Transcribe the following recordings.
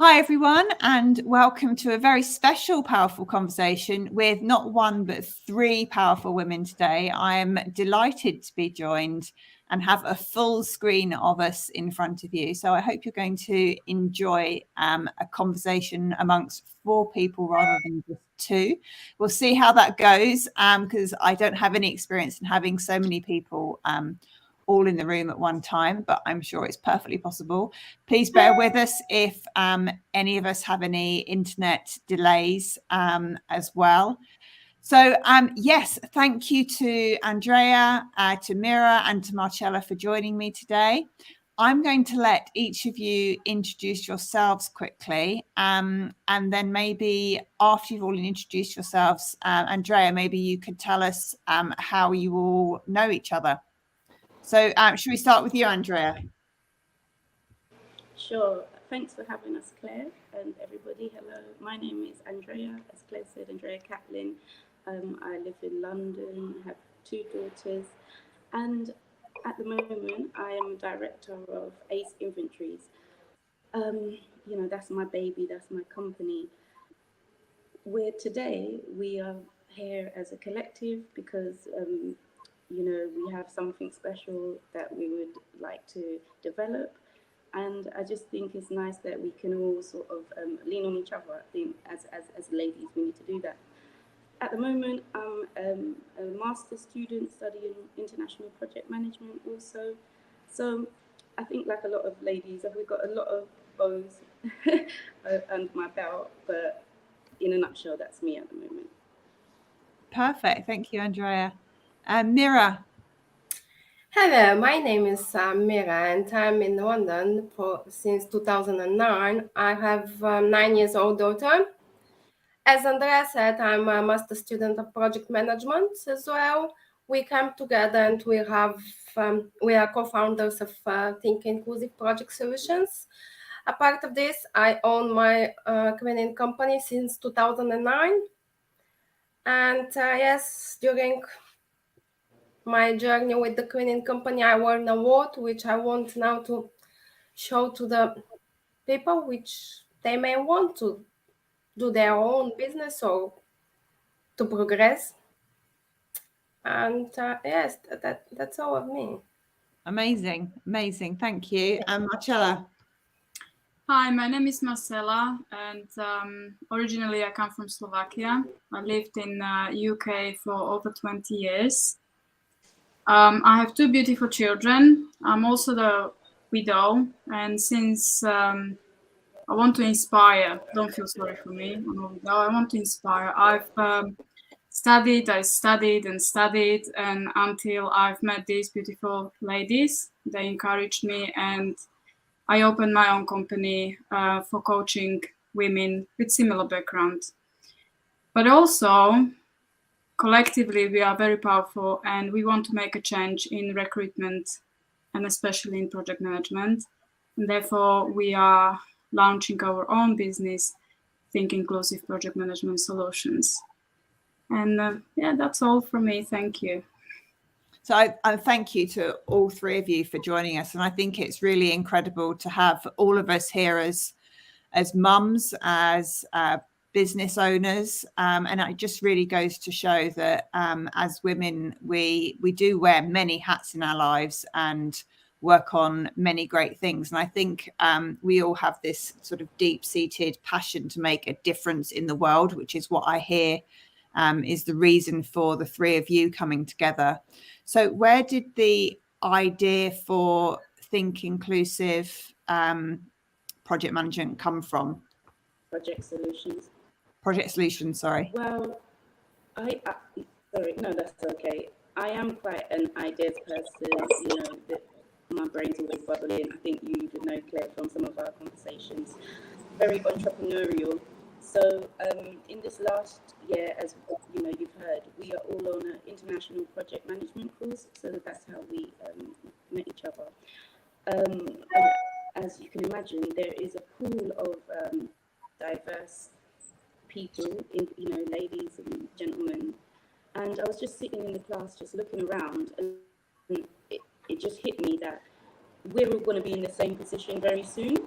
Hi, everyone, and welcome to a very special, powerful conversation with not one, but three powerful women today. I am delighted to be joined and have a full screen of us in front of you. So I hope you're going to enjoy a conversation amongst four people rather than just two. We'll see how that goes because I don't have any experience in having so many people all in the room at one time, but I'm sure it's perfectly possible. Please bear with us if any of us have any internet delays as well. So yes, thank you to Andraya, to Mira and to Marcela for joining me today. I'm going to let each of you introduce yourselves quickly, and then maybe after you've all introduced yourselves, Andraya, maybe you could tell us how you all know each other. So should we start with you, Andraya? Sure. Thanks for having us, Claire, and everybody. Hello. My name is Andraya. As Claire said, Andraya Catlyn. I live in London, have two daughters, and at the moment I am director of Ace Inventories. That's my baby, that's my company. We are here as a collective because we have something special that we would like to develop. And I just think it's nice that we can all sort of lean on each other. I think as ladies, we need to do that. At the moment, I'm a master's student studying international project management also. So I think like a lot of ladies, we've got a lot of bows under my belt, but in a nutshell, that's me at the moment. Perfect. Thank you, Andraya. Mira. Hello, my name is Mira and I'm in London since 2009. I have a 9-year-old daughter. As Andrea said, I'm a master student of project management as well. We come together and we are co-founders of ThYnk Inclusive Project Solutions. A part of this, I own my Cvetomira company since 2009. And yes, during my journey with the Cvetomira company, I won an award, which I want now to show to the people, which they may want to do their own business or to progress. And yes, that's all of me. Amazing. Thank you. And Marcela. Hi, my name is Marcela, and originally I come from Slovakia. I lived in UK for over 20 years. I have two beautiful children. I'm also the widow, and since I want to inspire, don't feel sorry for me, I'm a widow, I want to inspire. I've studied and until I've met these beautiful ladies. They encouraged me and I opened my own company for coaching women with similar background. But also, collectively, we are very powerful and we want to make a change in recruitment and especially in project management. And therefore, we are launching our own business, ThYnk Inclusive Project Management Solutions. And yeah, that's all from me. Thank you. So I thank you to all three of you for joining us. And I think it's really incredible to have all of us here as mums, as business owners. And it just really goes to show that as women, we do wear many hats in our lives and work on many great things. And I think we all have this sort of deep-seated passion to make a difference in the world, which is what I hear is the reason for the three of you coming together. So where did the idea for ThYnk Inclusive Project Management come from? Project Solutions, sorry. Well, sorry, no, that's okay. I am quite an ideas person, my brain's always bubbling. I think you would know, Claire, from some of our conversations. Very entrepreneurial. So in this last year, as you've heard, we are all on an international project management course. So that's how we met each other. And as you can imagine, there is a pool of diverse people, ladies and gentlemen. And I was just sitting in the class, just looking around, and it just hit me that we're all going to be in the same position very soon.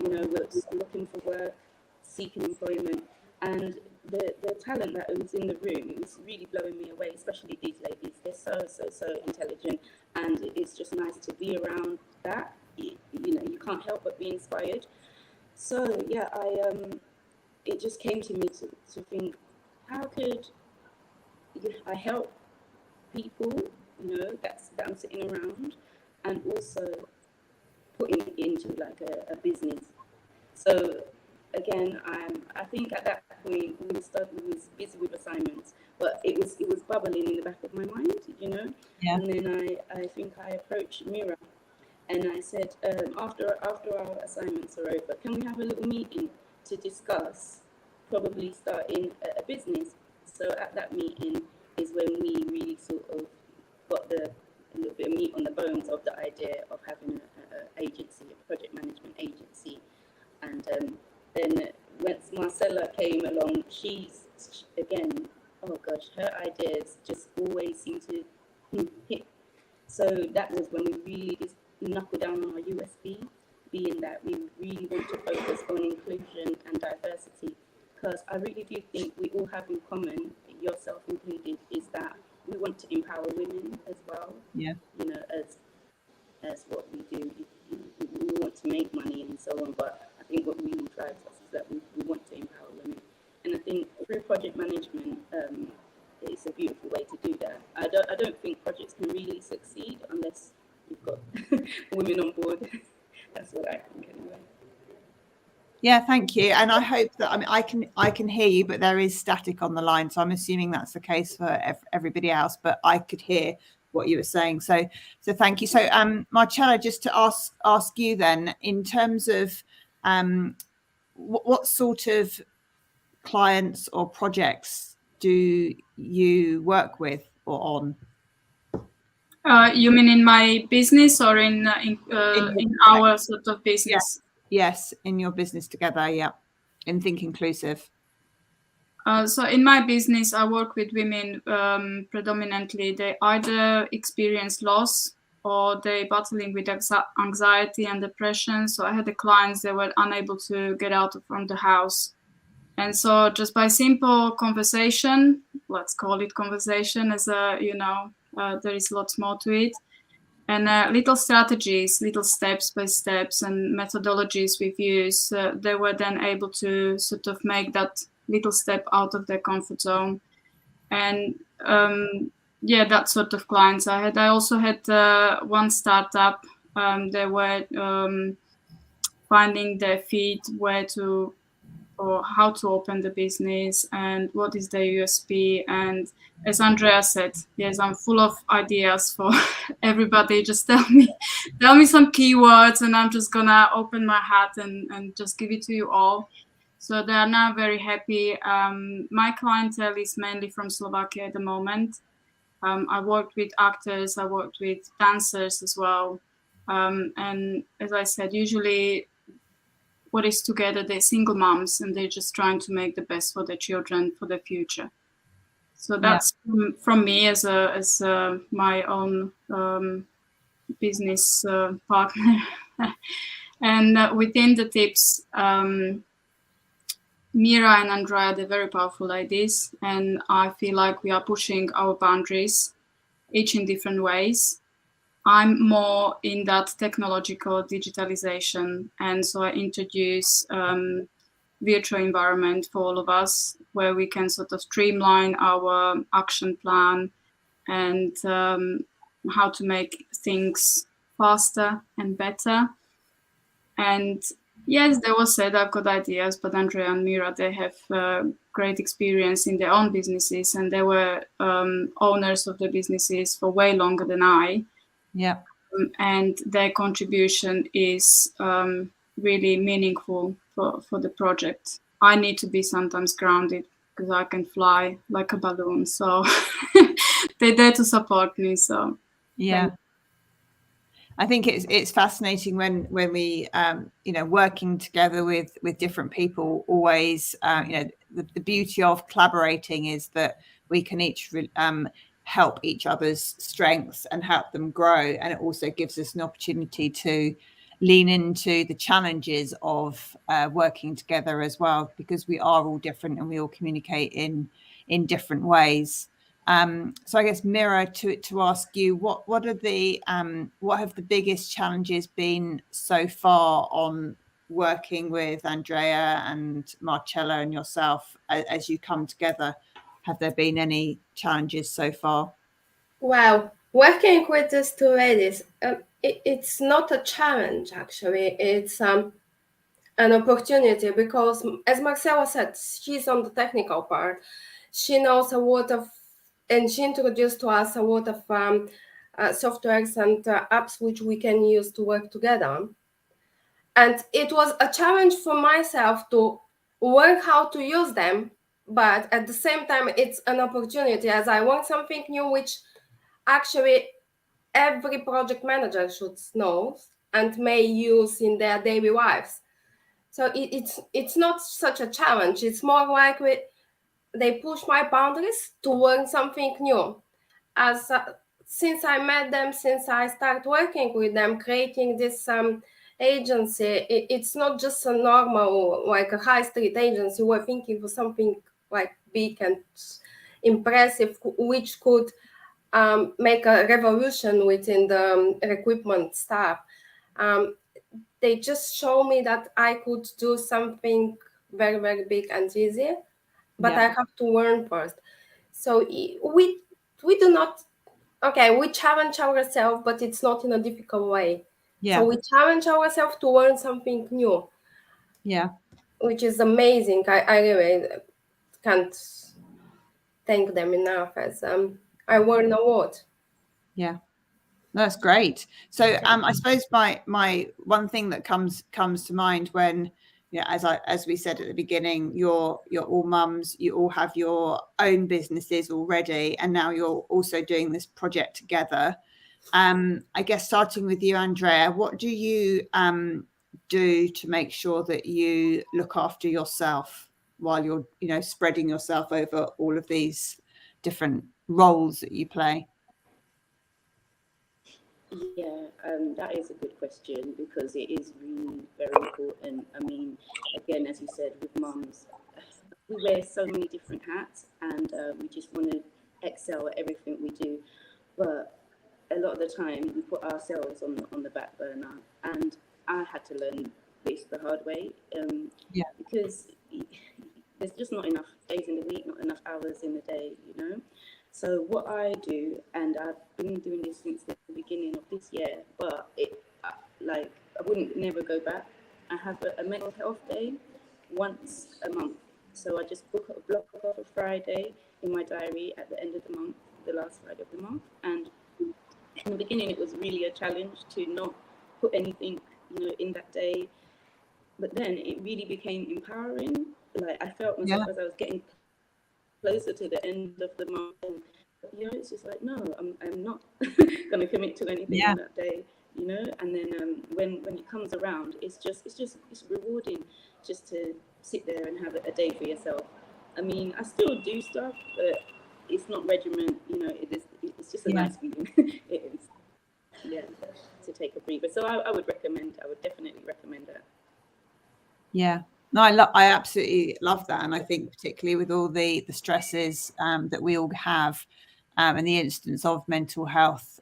you know, was looking for work, seeking employment, and the talent that was in the room was really blowing me away, especially these ladies. They're so intelligent, and it's just nice to be around that. You know, you can't help but be inspired. So yeah, it just came to me to think, how could I help people, you know, that I'm sitting around, and also putting it into like a business. So again, I think at that point we was busy with assignments, but it was bubbling in the back of my mind, you know. Yeah. And then I think I approached Mira, and I said, after our assignments are over, can we have a little meeting to discuss probably starting a business? So at that meeting is when we really sort of got a little bit of meat on the bones of the idea of having a agency, a project management agency. And then once Marcela came along, she's again, oh gosh, her ideas just always seem to hit. So that was when we really just knuckled down on our USP, being that we really want to focus on inclusion and diversity. Because I really do think we all have in common, yourself included, is that we want to empower women as well. Yeah. You know, as what we do, we want to make money and so on. But I think what really drives us is that we want to empower women. And I think through project management, it's a beautiful way to do that. I don't think projects can really succeed unless you've got women on board. That's what I think anyway. Yeah, thank you. And I hope that, I mean, I can hear you, but there is static on the line. So I'm assuming that's the case for everybody else, but I could hear what you were saying. So thank you. So Marcela, just to ask you then, in terms of what sort of clients or projects do you work with or on? You mean in my business or in our sort of business? Yes, in your business together, yeah, in ThYnk Inclusive. So in my business, I work with women predominantly. They either experience loss or they battling with anxiety and depression. So I had the clients that were unable to get out from the house. And so just by simple conversation, let's call it conversation, as there is lots more to it. And little strategies, little steps by steps and methodologies we've used, they were then able to sort of make that little step out of their comfort zone. And that sort of clients I had. I also had one startup. They were finding their feet, where to or how to open the business and what is the USP. And as Andraya said, yes, I'm full of ideas for everybody. Just tell me some keywords and I'm just gonna open my hat and just give it to you all. So they are now very happy. My clientele is mainly from Slovakia at the moment. I worked with actors, I worked with dancers as well. And as I said, usually what is together, they're single moms and they're just trying to make the best for their children for the future. So that's from me as my own business partner. And within the tips, Mira and Andraya, they're very powerful ladies, and I feel like we are pushing our boundaries, each in different ways. I'm more in that technological digitalization, and so I introduce virtual environment for all of us, where we can sort of streamline our action plan and how to make things faster and better. And yes, they all said I've got ideas, but Andraya and Mira, they have great experience in their own businesses, and they were owners of the businesses for way longer than I. Yeah. And their contribution is really meaningful for the project. I need to be sometimes grounded because I can fly like a balloon. So they're there to support me. So yeah. I think it's fascinating when we working together with different people. Always the beauty of collaborating is that we can each help each other's strengths and help them grow, and it also gives us an opportunity to lean into the challenges of working together as well, because we are all different and we all communicate in different ways. So I guess, Mira, to ask you, what have the biggest challenges been so far on working with Andraya and Marcela and yourself as you come together? Have there been any challenges so far? Well, working with these two ladies, it's not a challenge, actually. It's an opportunity, because, as Marcela said, she's on the technical part. She knows a lot of, and she introduced to us a lot of softwares and apps which we can use to work together. And it was a challenge for myself to learn how to use them, but at the same time, it's an opportunity, as I want something new, which actually every project manager should know and may use in their daily lives. So it's not such a challenge. It's more like they push my boundaries to learn something new. As since I met them, since I started working with them, creating this agency, it's not just a normal, like a high street agency. We're thinking for something like big and impressive, which could make a revolution within the equipment staff. They just show me that I could do something very, very big and easy, but I have to learn first. So we do not, we challenge ourselves, but it's not in a difficult way. So we challenge ourselves to learn something new. Yeah. Which is amazing. I really can't thank them enough, as I learn a lot. Yeah. That's great. So I suppose my one thing that comes to mind when, as we said at the beginning, you're all mums, you all have your own businesses already, and now you're also doing this project together. I guess starting with you, Andraya, what do you do to make sure that you look after yourself while you're spreading yourself over all of these different roles that you play? Yeah, that is a good question, because it is really very important. I mean, again, as you said, with mums, we wear so many different hats, and we just want to excel at everything we do. But a lot of the time, we put ourselves on the back burner, and I had to learn this the hard way, because there's just not enough days in the week, not enough hours in the day, So what I do, and I've been doing this since the beginning of this year, but I wouldn't never go back. I have a mental health day once a month. So I just block off a Friday in my diary at the end of the month, the last Friday of the month. And in the beginning, it was really a challenge to not put anything, in that day. But then it really became empowering. Like, I felt myself as I was getting closer to the end of the month, and it's just like, no, I'm not going to commit to anything on that day, and then when it comes around, it's rewarding just to sit there and have a day for yourself. I mean, I still do stuff, but it's not regiment, it's just a nice feeling. It is, to take a breather. So I would definitely recommend that. Yeah. No, I absolutely love that. And I think particularly with all the stresses that we all have and the instance of mental health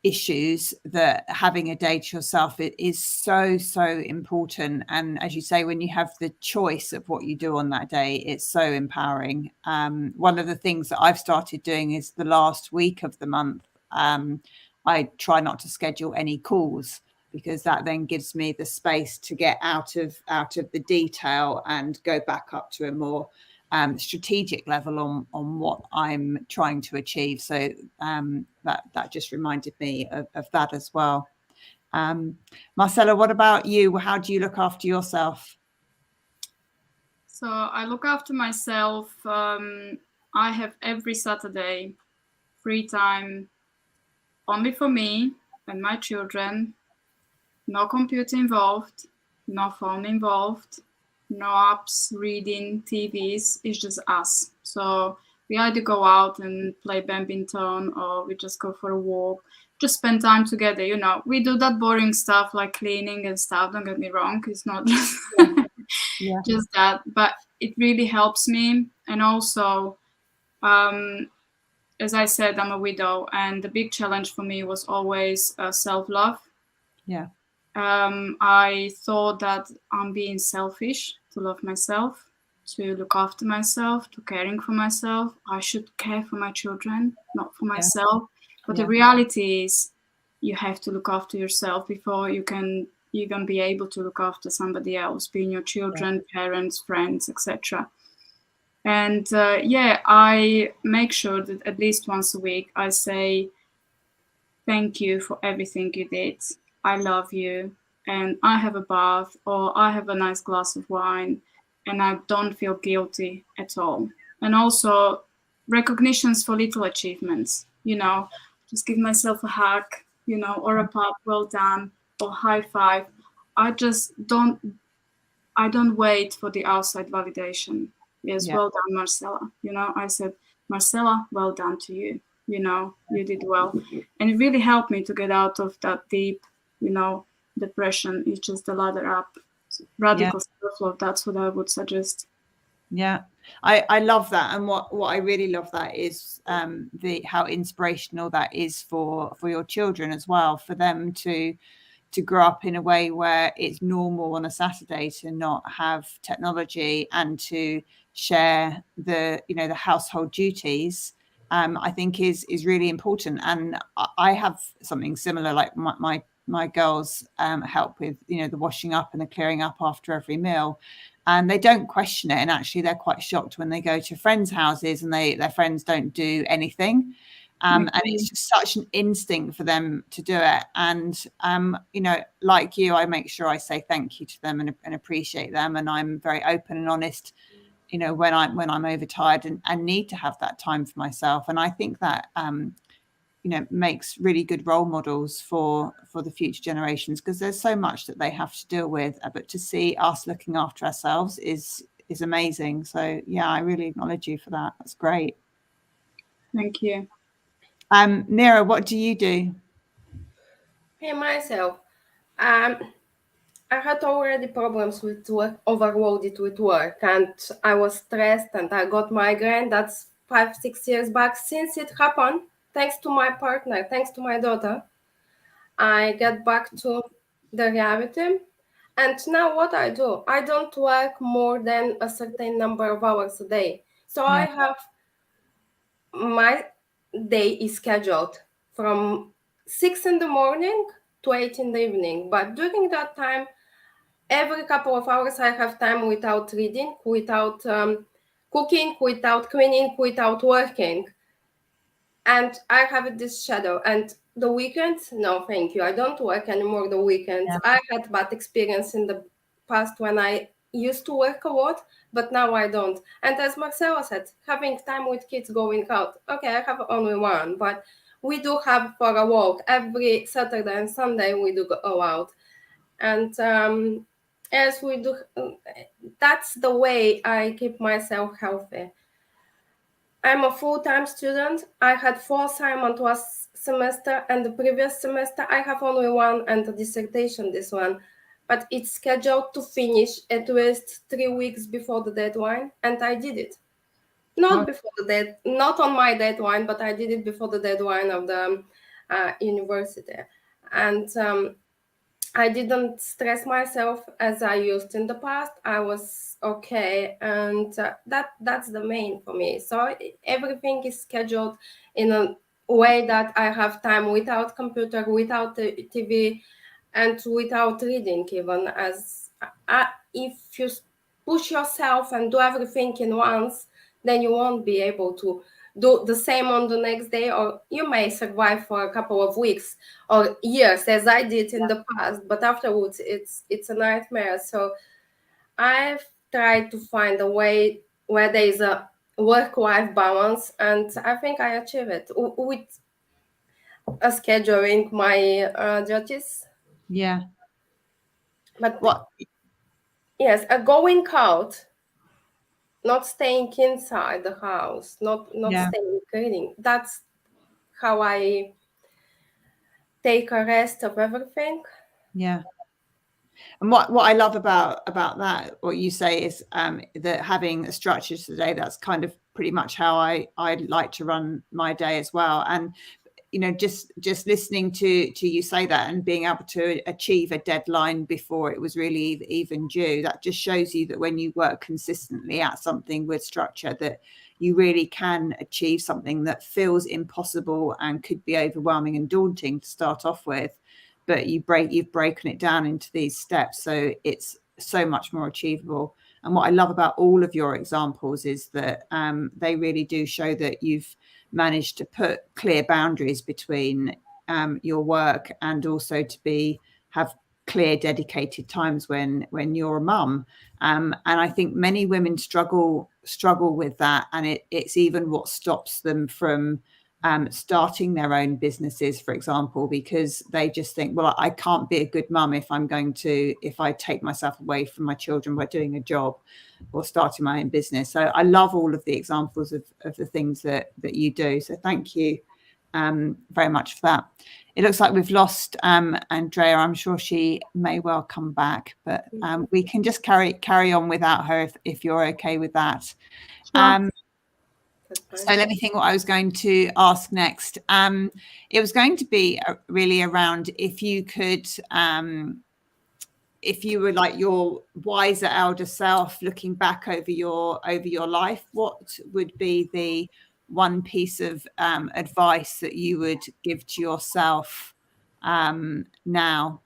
issues, that having a day to yourself, it is so important. And as you say, when you have the choice of what you do on that day, it's so empowering. One of the things that I've started doing is the last week of the month, I try not to schedule any calls, because that then gives me the space to get out of the detail and go back up to a more strategic level on what I'm trying to achieve. So that just reminded me of that as well. Marcela, what about you? How do you look after yourself? So I look after myself. I have every Saturday free time only for me and my children. No computer involved, no phone involved, no apps, reading, TVs. It's just us. So we either go out and play badminton, or we just go for a walk. just spend time together. We do that boring stuff like cleaning and stuff. Don't get me wrong. It's not just Yeah. just that, but it really helps me. And also, as I said, I'm a widow, and the big challenge for me was always self-love. Yeah. I thought that I'm being selfish to love myself, to look after myself, to caring for myself. I should care for my children, not for myself. But the reality is you have to look after yourself before you can even be able to look after somebody else, being your children, parents, friends, etc. And I make sure that at least once a week I say, thank you for everything you did. I love you. And I have a bath, or I have a nice glass of wine, and I don't feel guilty at all. And also recognitions for little achievements, just give myself a hug, or a pat, well done, or high five. I don't wait for the outside validation. Yes, well done, Marcela. I said, Marcela, well done to you. You did well. And it really helped me to get out of that deep, depression. It's just the ladder up. Radical self-love, that's what I would suggest. Yeah, I love that. And what I really love that is how inspirational that is for your children as well, for them to grow up in a way where it's normal on a Saturday to not have technology and to share the household duties. I think is really important. And I have something similar, like my girls help with the washing up and the clearing up after every meal, and they don't question it. And actually they're quite shocked when they go to friends' houses and their friends don't do anything. And it's just such an instinct for them to do it. And, like you, I make sure I say thank you to them and appreciate them. And I'm very open and honest, when I'm overtired and need to have that time for myself. And I think that, makes really good role models for the future generations, because there's so much that they have to deal with. But to see us looking after ourselves is amazing. So, yeah, I really acknowledge you for that. That's great. Thank you. Mira, what do you do? Hey, myself. I had already problems with work, overloaded with work, and I was stressed and I got migraine. That's 5-6 years back. Since it happened, thanks to my partner, thanks to my daughter, I get back to the reality. And now what I do, I don't work more than a certain number of hours a day. So I have, my day is scheduled from 6 in the morning to 8 in the evening. But during that time, every couple of hours I have time without reading, without cooking, without cleaning, without working. And I have this shadow. And the weekends, no, thank you. I don't work anymore the weekends. I had bad experience in the past when I used to work a lot, but now I don't. And as Marcela said, having time with kids going out. Okay, I have only one, but we do have for a walk every Saturday and Sunday. We do go out, and as we do, that's the way I keep myself healthy. I'm a full-time student. I had 4 assignments last semester, and the previous semester I have only one and a dissertation this one. But it's scheduled to finish at least 3 weeks before the deadline, and I did it. Not on my deadline, but I did it before the deadline of the university. And I didn't stress myself as I used in the past. I was okay, and that's the main for me. So everything is scheduled in a way that I have time without computer, without TV, and without reading even. As if you push yourself and do everything in once, then you won't be able to do the same on the next day, or you may survive for a couple of weeks or years, as I did in the past, but afterwards it's a nightmare. So I've tried to find a way where there is a work-life balance, and I think I achieve it with scheduling my duties. Yeah. But what? Yes, going out, not staying inside the house, not staying cleaning. That's how I take a rest of everything. Yeah. And what I love about that, what you say is that having a structure today, that's kind of pretty much how I like to run my day as well. And just listening to you say that and being able to achieve a deadline before it was really even due, that just shows you that when you work consistently at something with structure, that you really can achieve something that feels impossible and could be overwhelming and daunting to start off with, but you've broken it down into these steps, so it's so much more achievable. And what I love about all of your examples is that they really do show that you've managed to put clear boundaries between your work and also to have clear dedicated times when you're a mum. And I think many women struggle with that, and it's even what stops them from starting their own businesses, for example, because they just think, well, I can't be a good mum if I take myself away from my children by doing a job or starting my own business. So I love all of the examples of the things that you do. So thank you very much for that. It looks like we've lost Andraya. I'm sure she may well come back, but we can just carry on without her if you're okay with that. Sure. So let me think what I was going to ask next. It was going to be really around if you could, if you were like your wiser elder self looking back over your life, what would be the one piece of advice that you would give to yourself now?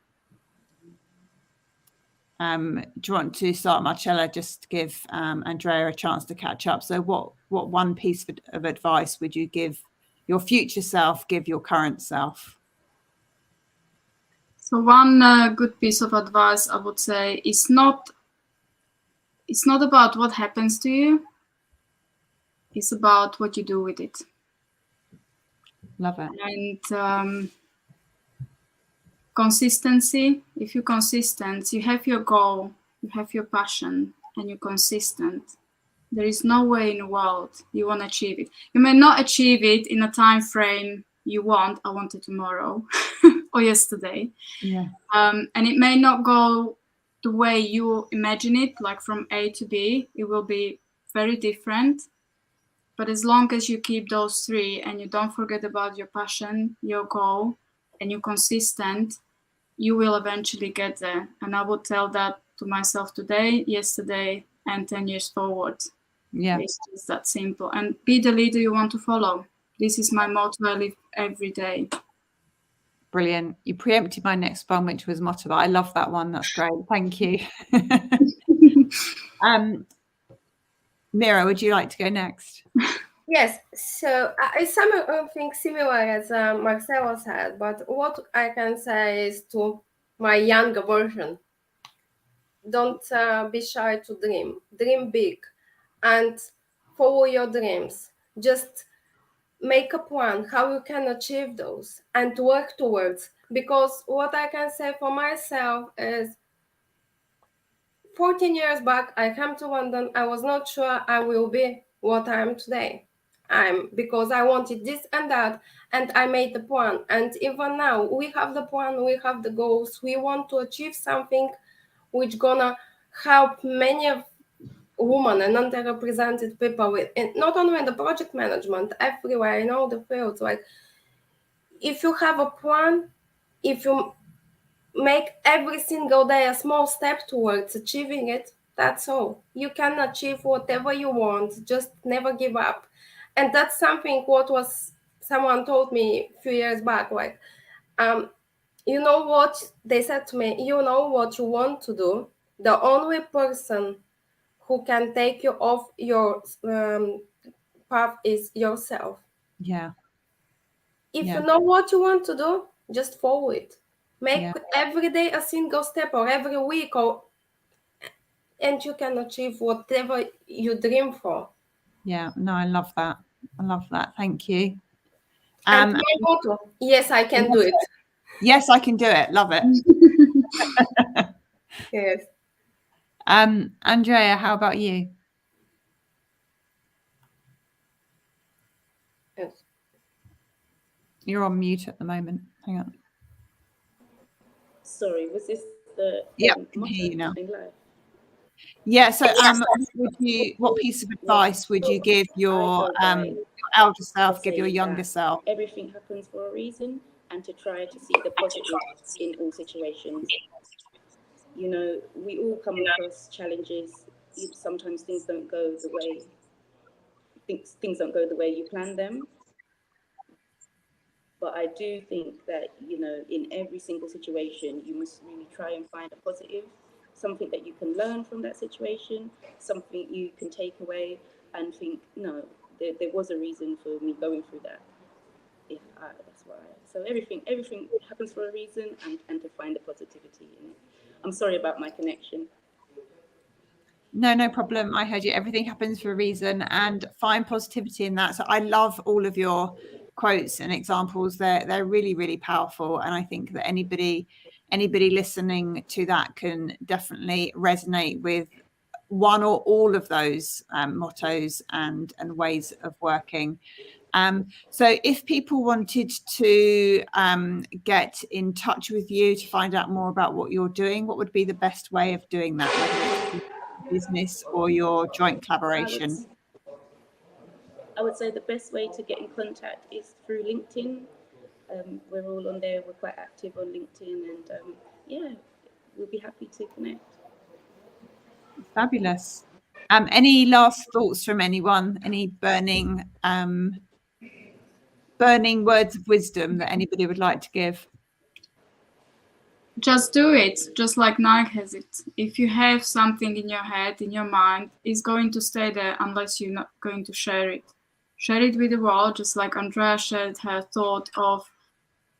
Do you want to start, Marcela, just to give Andraya a chance to catch up? So what one piece of advice would you give your future self, give your current self? So one good piece of advice I would say is it's not about what happens to you. It's about what you do with it. Love it. And consistency. If you're consistent, you have your goal, you have your passion, and you're consistent, there is no way in the world you won't achieve it. You may not achieve it in a time frame you want. I want it tomorrow or yesterday. Yeah. And it may not go the way you imagine it, like from A to B. It will be very different. But as long as you keep those three and you don't forget about your passion, your goal, and you're consistent, you will eventually get there. And I would tell that to myself today, yesterday, and 10 years forward. Yeah. It's just that simple. And be the leader you want to follow. This is my motto I live every day. Brilliant. You preempted my next one, which was motto. I love that one. That's great. Thank you. Mira, would you like to go next? Yes, so I think similar as Marcela said, but what I can say is to my younger version, don't be shy to dream big and follow your dreams. Just make a plan how you can achieve those and work towards, because what I can say for myself is 14 years back I came to London. I was not sure I will be what I am today. Because I wanted this and that, and I made the plan. And even now we have the plan, we have the goals, we want to achieve something which gonna help many of women and underrepresented people with, and not only in the project management, everywhere in all the fields. Like, if you have a plan, if you make every single day a small step towards achieving it, that's all. You can achieve whatever you want, just never give up. And that's something what was someone told me a few years back, like, you know what they said to me, you know what you want to do, the only person who can take you off your path is yourself. Yeah. If Yeah. you know what you want to do, just follow it. Make Yeah. every day a single step, or every week, and you can achieve whatever you dream for. Yeah. No, I love that. I love that. Thank you. And my motto, yes, I can do it. Yes, I can do it. Love it. Yes. Andraya, how about you? Yes. You're on mute at the moment. Hang on. Sorry, was this the Yeah, I can motto hear you now. in life? Yeah. So, what piece of advice would you give your elder self, give your younger self? Everything happens for a reason, and to try to see the positive in all situations. You know, we all come across challenges. Sometimes things don't go the way things don't go the way you plan them. But I do think that, you know, in every single situation, you must really try and find a positive, something that you can learn from that situation, something you can take away and think, no, there was a reason for me going through that. Yeah, that's why. So everything happens for a reason, and to find the positivity in it. I'm sorry about my connection. No problem. I heard you. Everything happens for a reason, and find positivity in that. So I love all of your quotes and examples. They're really, really powerful. And I think that anybody listening to that can definitely resonate with one or all of those mottos and ways of working. So if people wanted to get in touch with you to find out more about what you're doing, what would be the best way of doing that, whether it's business or your joint collaboration? I would say the best way to get in contact is through LinkedIn. We're all on there. We're quite active on LinkedIn, and yeah, we'll be happy to connect. Fabulous. Any last thoughts from anyone? Any burning words of wisdom that anybody would like to give? Just do it, just like Nike has it. If you have something in your head, in your mind, it's going to stay there unless you're not going to share it. Share it with the world, just like Andraya shared her thought of,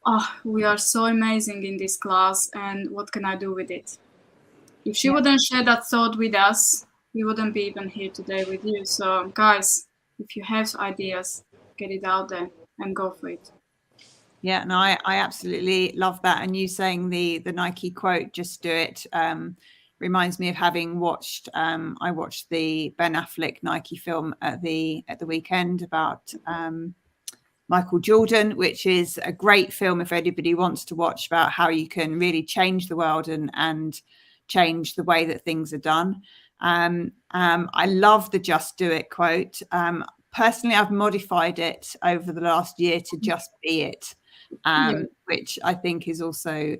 oh, we are so amazing in this class, and what can I do with it? If she wouldn't share that thought with us, we wouldn't be even here today with you. So guys, if you have ideas, get it out there and go for it. Yeah, no, I absolutely love that. And you saying the Nike quote, "Just do it," reminds me of having watched. I watched the Ben Affleck Nike film at the weekend about Michael Jordan, which is a great film if anybody wants to watch, about how you can really change the world and change the way that things are done. I love the "Just do it" quote. Personally, I've modified it over the last year to "Just be it." Which I think is also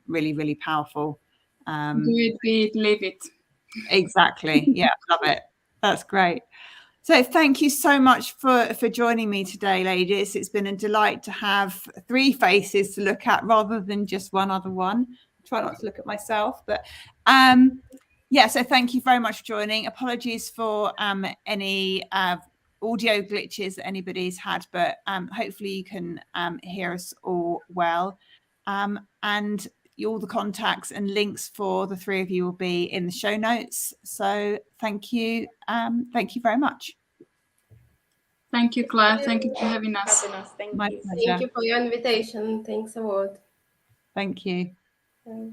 really, really powerful. Do it, be it, live it. Exactly. Yeah, love it. That's great. So thank you so much for joining me today, ladies. It's been a delight to have three faces to look at rather than just one other one. I try not to look at myself, but yeah, so thank you very much for joining. Apologies for any audio glitches that anybody's had, but hopefully you can hear us all well. And all the contacts and links for the three of you will be in the show notes. So thank you. Thank you very much. Thank you, Claire. Thank you for having us. Thank My you. pleasure. Thank you for your invitation. Thanks a lot. Thank you. Bye.